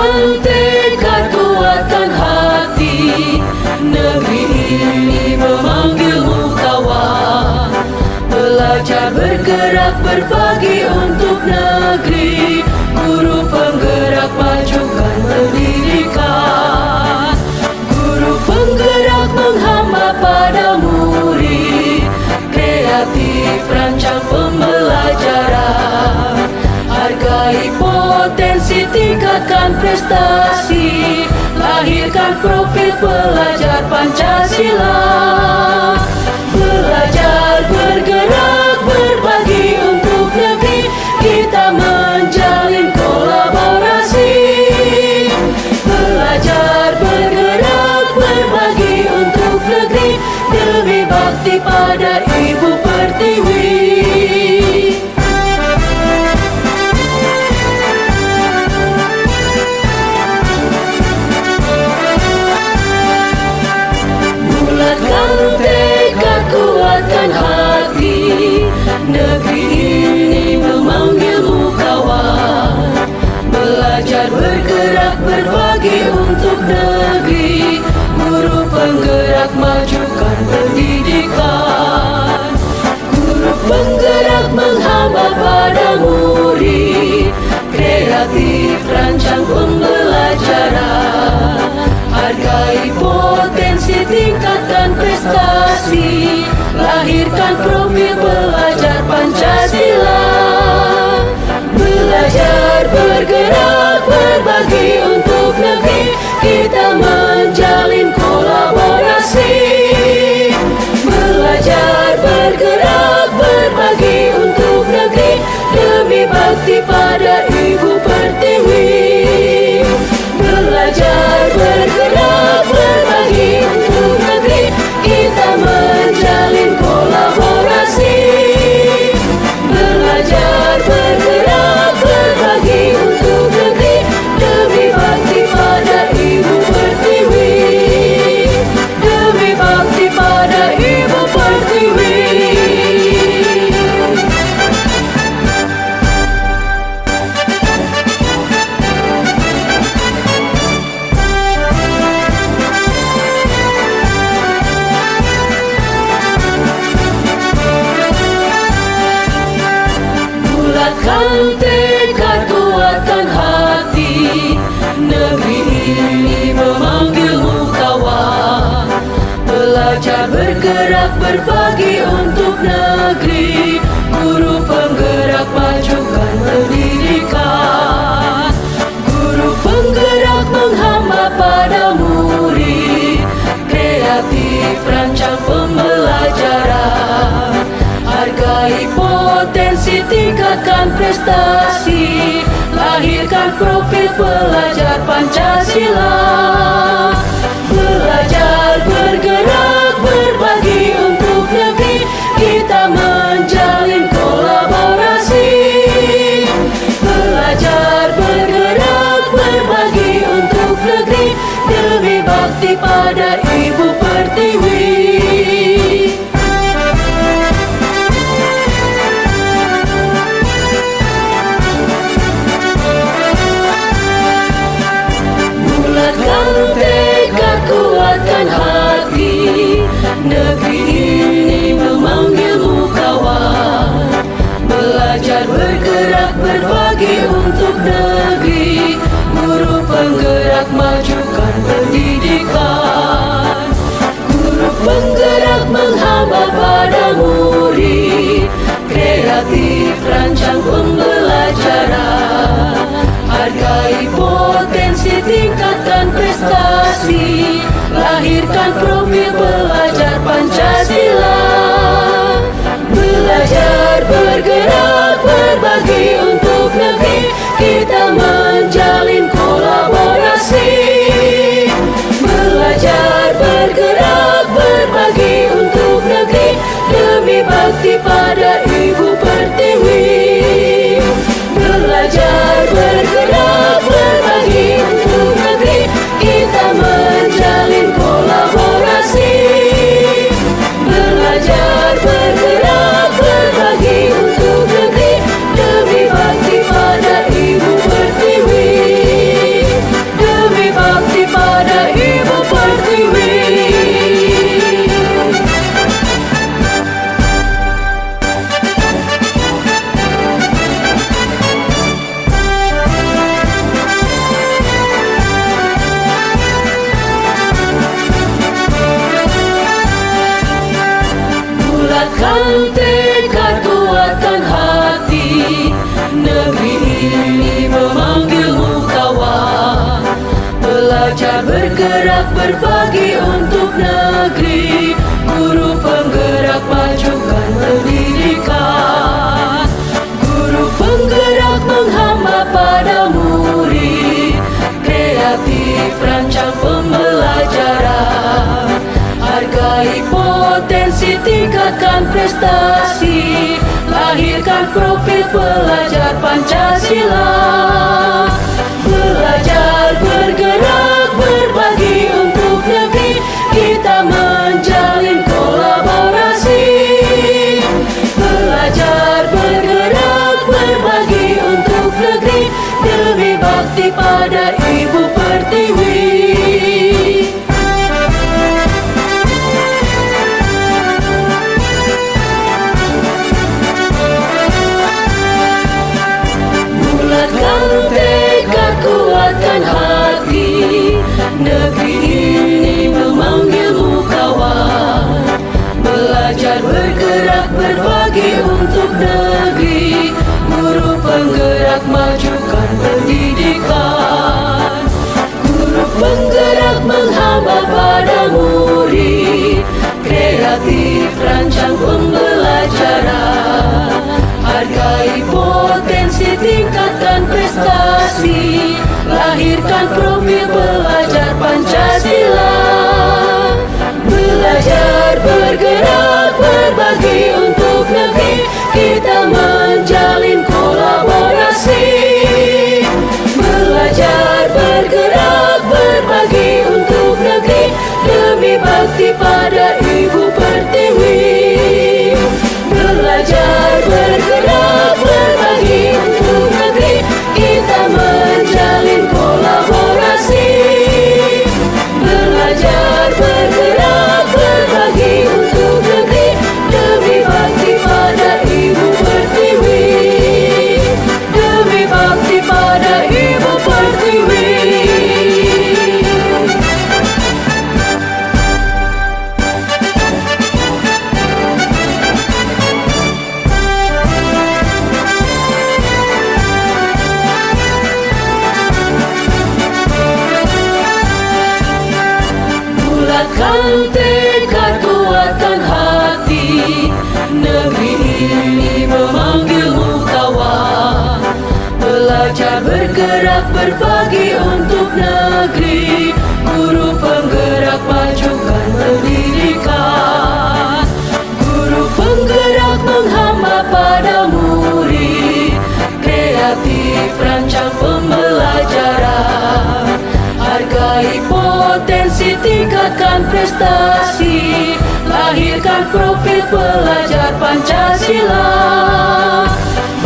Bulatkan tekad, kuatkan hati. Negeri ini memanggilmu kawan. Belajar, bergerak, berbagi untuk negeri. Guru penggerak, majukan pendidikan. Guru penggerak menghamba pada murid. Kreatif, rancang pembelajaran. Hargai potensi, tingkatkan prestasi. Lahirkan profil pelajar Pancasila. Belajar, bergerak, berbagi untuk negeri. Kita menjalin kolaborasi. Belajar, bergerak, berbagi untuk negeri. Demi bakti pada Ibu Pertiwi. Bulatkan tekad, kuatkan hati. Negeri ini memanggilmu kawan. Belajar, bergerak, berbagi untuk negeri. Guru penggerak, majukan pendidikan. Guru penggerak menghamba pada murid. Kreatif, rancang pembelajaran. Hargai potensi, tingkatkan prestasi. Lahirkan profil pelajar Pancasila. Belajar, bergerak, berbagi untuk negeri. Kita menjalin kolaborasi. Belajar, bergerak, berbagi untuk negeri. Demi bakti pada Ibu Pertiwi. Belajar, bergerak, berbagi untuk negeri. Kita menjalin kolaborasi. Belajar, bergerak, berbagi untuk negeri. Demi bakti pada Ibu Pertiwi. Demi bakti pada Ibu Pertiwi. Bulatkan tekad, kuatkan hati. Negeri ini memanggilmu kawan. Belajar, bergerak, berbagi untuk negeri. Guru penggerak, majukan pendidikan. Guru penggerak menghamba pada murid. Kreatif, rancang pembelajaran. Hargai potensi, tingkatkan prestasi. Lahirkan profil pelajar Pancasila. Belajar, bergerak, berbagi untuk negeri. Kita menjalin kolaborasi. Belajar, bergerak, berbagi untuk negeri. Demi bakti pada Ibu Pertiwi. Bulatkan tekad, kuatkan hati. Negeri ini memanggilmu kawan. Belajar, bergerak, berbagi untuk negeri. Guru penggerak, majukan pendidikan. Guru penggerak menghamba pada murid. Kreatif, rancang pembelajaran. Hargai potensi, tingkatkan prestasi. Lahirkan profil pelajar Pancasila. Belajar, bergerak, berbagi untuk negeri. Kita menjalin kolaborasi. Belajar, bergerak, berbagi untuk negeri. Demi bakti pada Ibu Pertiwi. Belajar, bergerak, berbagi untuk negeri. Kita menjalin kolaborasi. Belajar, bergerak, berbagi untuk negeri. Demi bakti pada Ibu Bulatkan tekad, kuatkan hati, negeri ini memanggilmu kawan. Belajar, bergerak, berbagi untuk negeri. Guru penggerak, majukan pendidikan. Guru penggerak menghamba pada murid. Kreatif, rancang pembelajaran. Hargai potensi, tingkatkan prestasi. Lahirkan profil pelajar Pancasila. Belajar, bergerak, berbagi untuk negeri. Kita menjalin kolaborasi. Belajar, bergerak, berbagi untuk negeri. Demi bakti pada Ibu Pertiwi. Bulatkan tekad, kuatkan hati, negeri ini memanggilmu kawan. Belajar, bergerak, berbagi untuk negeri. Guru penggerak, majukan pendidikan. Guru penggerak menghamba pada murid. Kreatif, rancang pembelajaran. Hargai potensi, tingkatkan prestasi. Lahirkan profil pelajar Pancasila. Belajar, bergerak, berbagi untuk negeri. Kita menjalin kolaborasi. Belajar, bergerak, berbagi untuk negeri. Demi bakti pada Ibu Pertiwi. Belajar, bergerak, berbagi untuk negeri. Kita menjalin kolaborasi. Belajar, bergerak, berbagi untuk negeri. Demi bakti pada Ibu Pertiwi. Demi bakti pada Ibu Pertiwi. Bulatkan tekad, kuatkan hati, negeri ini memanggilmu kawan. Belajar, bergerak, berbagi untuk negeri. Guru penggerak, majukan pendidikan. Guru penggerak menghamba pada murid. Kreatif, rancang pembelajaran. Hargai potensi, tingkatkan prestasi. Lahirkan profil pelajar Pancasila.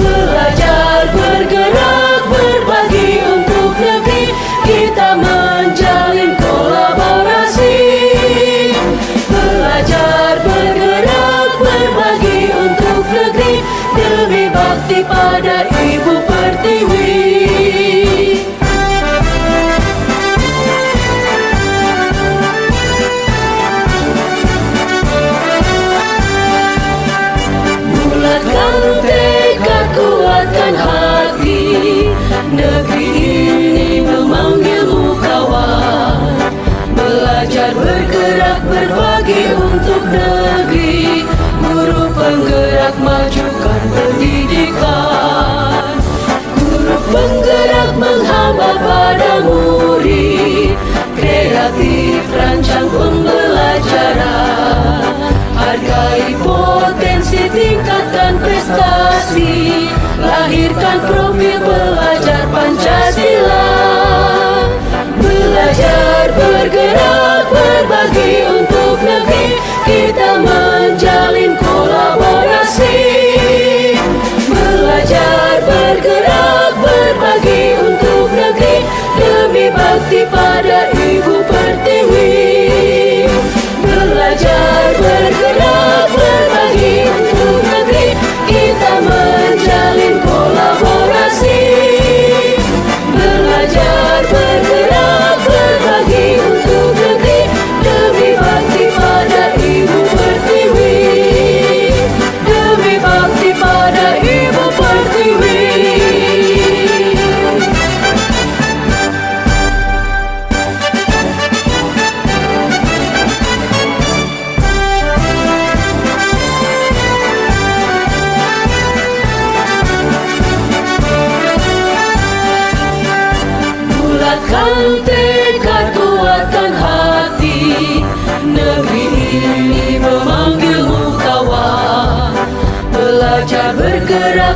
Belajar, bergerak, berbagi untuk negeri. Kita menjalin kolaborasi. Belajar, bergerak, berbagi untuk negeri. Demi bakti pada Ibu Pertiwi. Bulatkan tekad, kuatkan hati, negeri ini memanggilmu kawan. Belajar, bergerak, berbagi untuk negeri. Guru penggerak, majukan pendidikan. Guru penggerak menghamba pada murid. Kreatif, rancang pembelajaran. Hargai potensi, tingkatkan prestasi. Lahirkan profil pelajar Pancasila. Belajar, bergerak, berbagi untuk negeri. Kita menjalin kolaborasi. Belajar, bergerak, berbagi untuk negeri. Demi bakti pada Ibu Pertiwi. Belajar, bergerak, berbagi untuk negeri. Kita menjalin kolaborasi. Belajar, bergerak, berbagi untuk negeri. Demi bakti pada Ibu Pertiwi.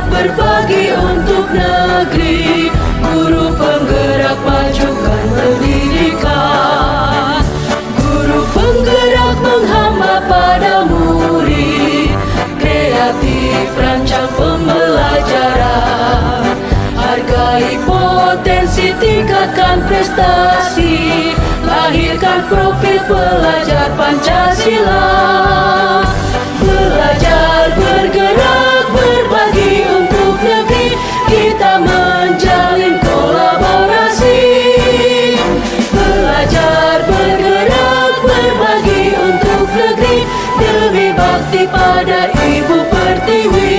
berbagi untuk negeri, guru penggerak majukan pendidikan, guru penggerak menghamba pada murid, kreatif rancang pembelajaran, hargai potensi, tingkatkan prestasi, lahirkan profil pelajar Pancasila. Belajar, bergerak, berbagi untuk negeri, kita menjalin kolaborasi. Belajar, bergerak, berbagi untuk negeri, demi bakti pada Ibu Pertiwi.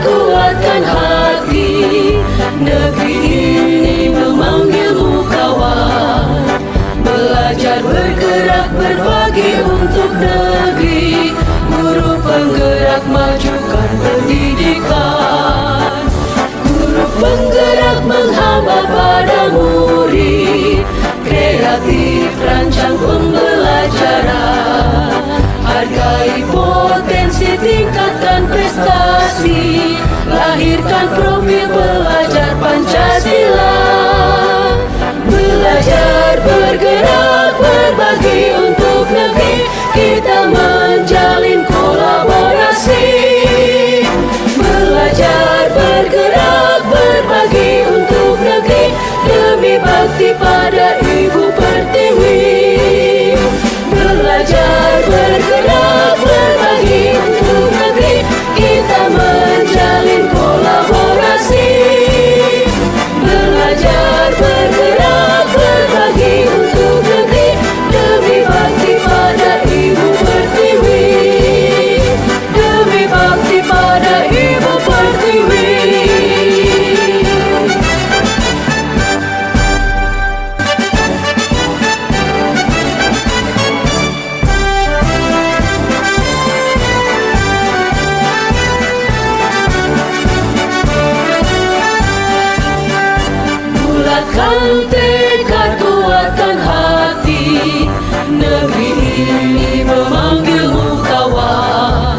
Kuatkan hati, negeri ini memanggilmu kawan. Belajar, bergerak, berbagi untuk negeri, guru penggerak majukan pendidikan, guru penggerak menghamba pada murid, kreatif rancang pembelajaran, hargai potensi, tingkatkan prestasi, lahirkan profil pelajar Pancasila. Belajar, bergerak, berbagi untuk negeri, kita menjalin kolaborasi. Belajar, bergerak, berbagi untuk negeri, demi bakti pada Ibu Pertiwi. Belajar, bergerak, berbagi untuk negeri, kita menjalin kolaborasi. Belajar, bergerak, berbagi untuk negeri, demi bakti pada Ibu Pertiwi. Demi bakti pada Ibu Pertiwi. Bulatkan tekad, kuatkan hati, negeri ini memanggilmu kawan.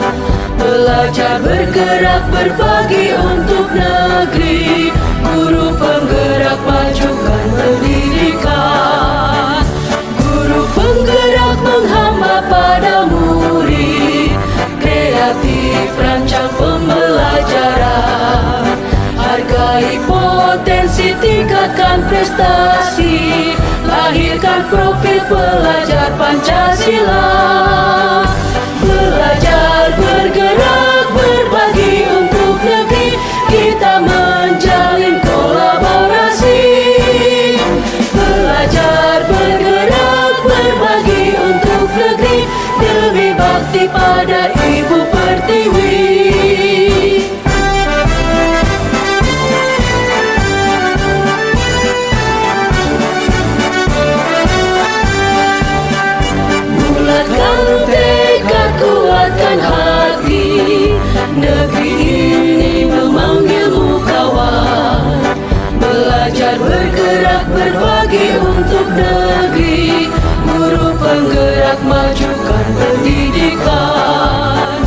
Belajar, bergerak, berbagi untuk negeri, guru penggerak majukan pendidikan, guru penggerak menghamba pada murid, kreatif rancang pembelajaran, hargai potensi, tingkatkan prestasi, lahirkan profil pelajar Pancasila. Belajar, bergerak, berbagi untuk negeri, kita menjalin kolaborasi. Belajar, bergerak, berbagi untuk negeri, demi bakti pada Ibu Pertiwi. Tekad, kuatkan hati, negeri ini memanggilmu kawan. Belajar, bergerak, berbagi untuk negeri, guru penggerak majukan pendidikan,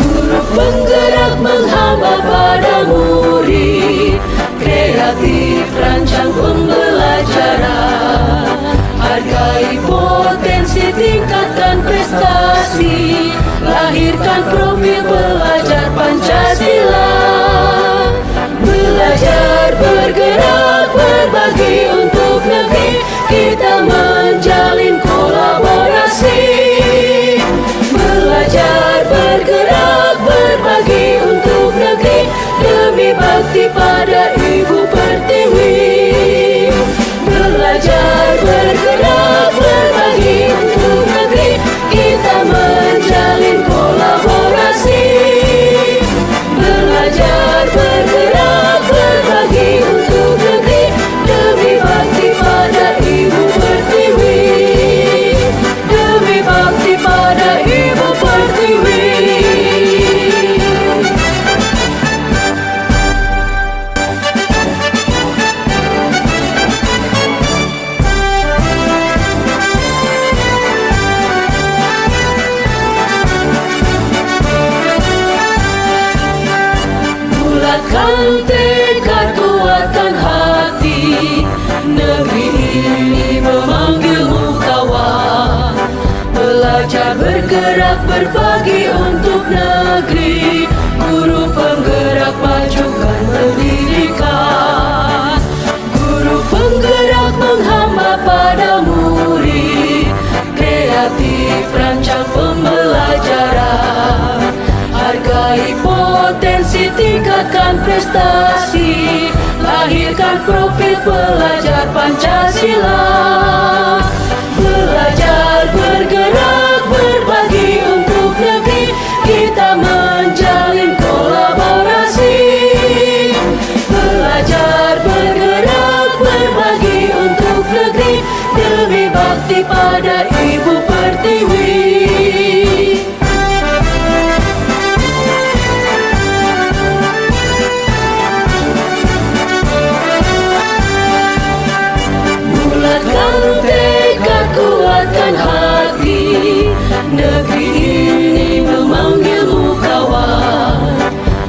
guru penggerak menghamba pada murid, kreatif rancang pembelajaran, hargai potensi, tingkatkan prestasi, lahirkan profil pelajar Pancasila. Belajar, bergerak, berbagi untuk negeri, kita menjalin kolaborasi. Belajar, bergerak, berbagi untuk negeri, demi bakti pada Ibu Pertiwi. Belajar, bergerak, berbagi untuk negeri, kita menjalin kolaborasi. Bulatkan tekad, kuatkan hati, negeri ini memanggilmu kawan. Belajar, bergerak, berbagi untuk negeri, guru penggerak majukan pendidikan. Guru penggerak menghamba pada murid, kreatif rancang pembelajaran. Hargai potensi, tingkatkan prestasi, lahirkan profil pelajar Pancasila. Belajar, bergerak, berbagi untuk negeri, kita menjalin kolaborasi. Belajar, bergerak, berbagi untuk negeri, demi bakti pada Ibu Pertiwi. Bulatkan tekad, kuatkan hati, negeri ini memanggilmu kawan.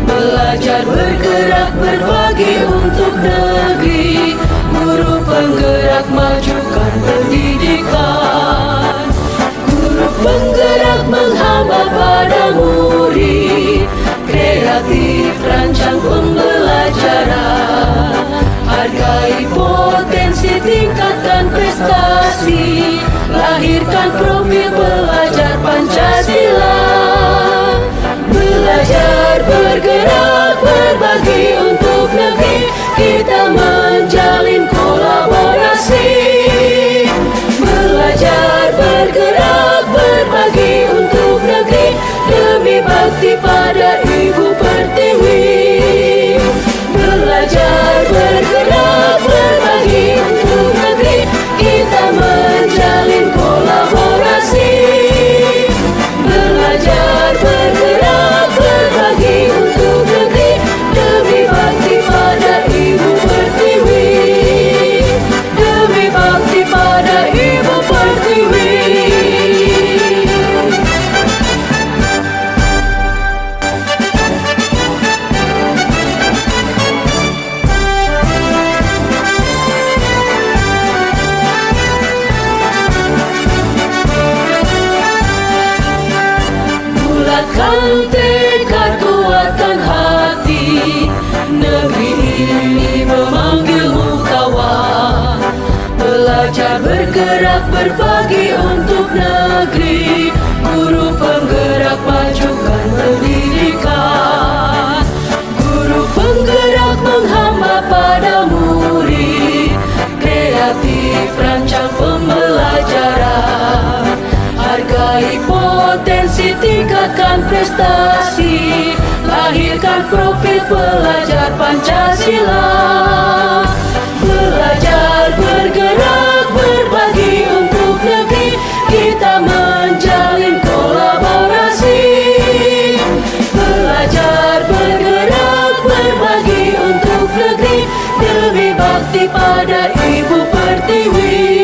Belajar, bergerak, berbagi untuk negeri, guru penggerak majukan pendidikan. Guru penggerak menghamba pada murid, kreatif rancang pembelajaran. Hargai potensi, tingkatkan prestasi, lahirkan profil pelajar Pancasila. Belajar, bergerak, berbagi untuk negeri, kita menjalin kolaborasi. Belajar, bergerak, berbagi untuk negeri, demi bakti pada Ibu Pertiwi. Belajar, bergerak, berbagi untuk negeri, kita menjalin kolaborasi. Belajar, bergerak, berbagi untuk negeri, demi bakti pada Ibu Pertiwi. Demi bakti pada Ibu Pertiwi. Bulatkan tekad, kuatkan hati, negeri ini memanggilmu kawan. Belajar, bergerak, berbagi untuk negeri, guru penggerak majukan pendidikan. Guru penggerak menghamba pada murid, kreatif rancang pembelajaran. Hargai potensi, tingkatkan prestasi, lahirkan profil pelajar Pancasila. Belajar, bergerak, berbagi untuk negeri, kita menjalin kolaborasi. Belajar, bergerak, berbagi untuk negeri, demi bakti pada Ibu Pertiwi.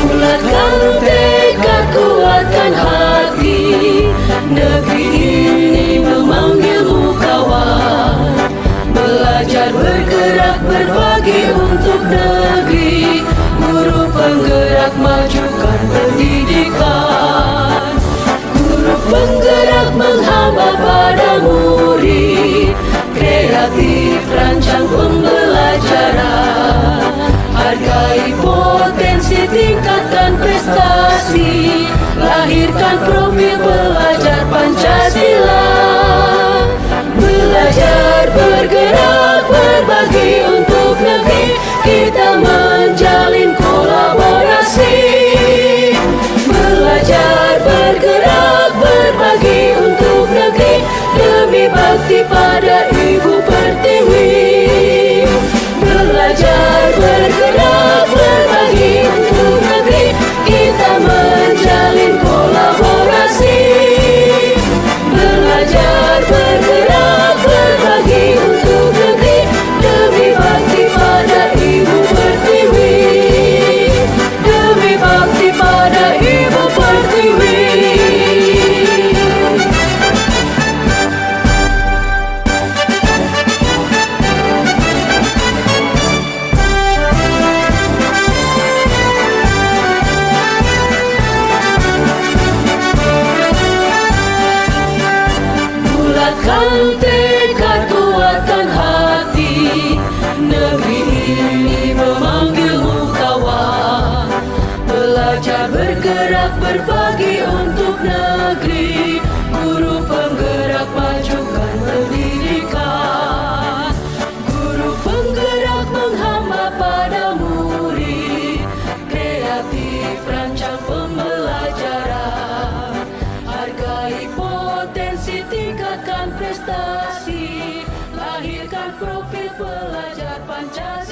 Bulatkan tekad, kuatkan hati, negeri ini memanggilmu kawan. Belajar, bergerak, berbagi untuk negeri, guru penggerak majukan pendidikan. Guru penggerak menghamba pada murid, kreatif rancang pembelajaran. Hargai potensi, tingkatkan prestasi, lahirkan profil pelajar Pancasila. Belajar, bergerak, berbagi untuk negeri, kita menjalin kolaborasi. Belajar, bergerak, berbagi untuk negeri, demi bakti pada Ibu Pertiwi. Belajar, bergerak, berbagi untuk negeri, kita menjalin kolaborasi. Belajar, bergerak, berbagi untuk negeri, demi bakti pada Ibu Pertiwi.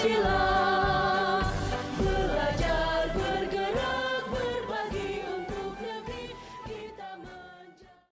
Pancasila.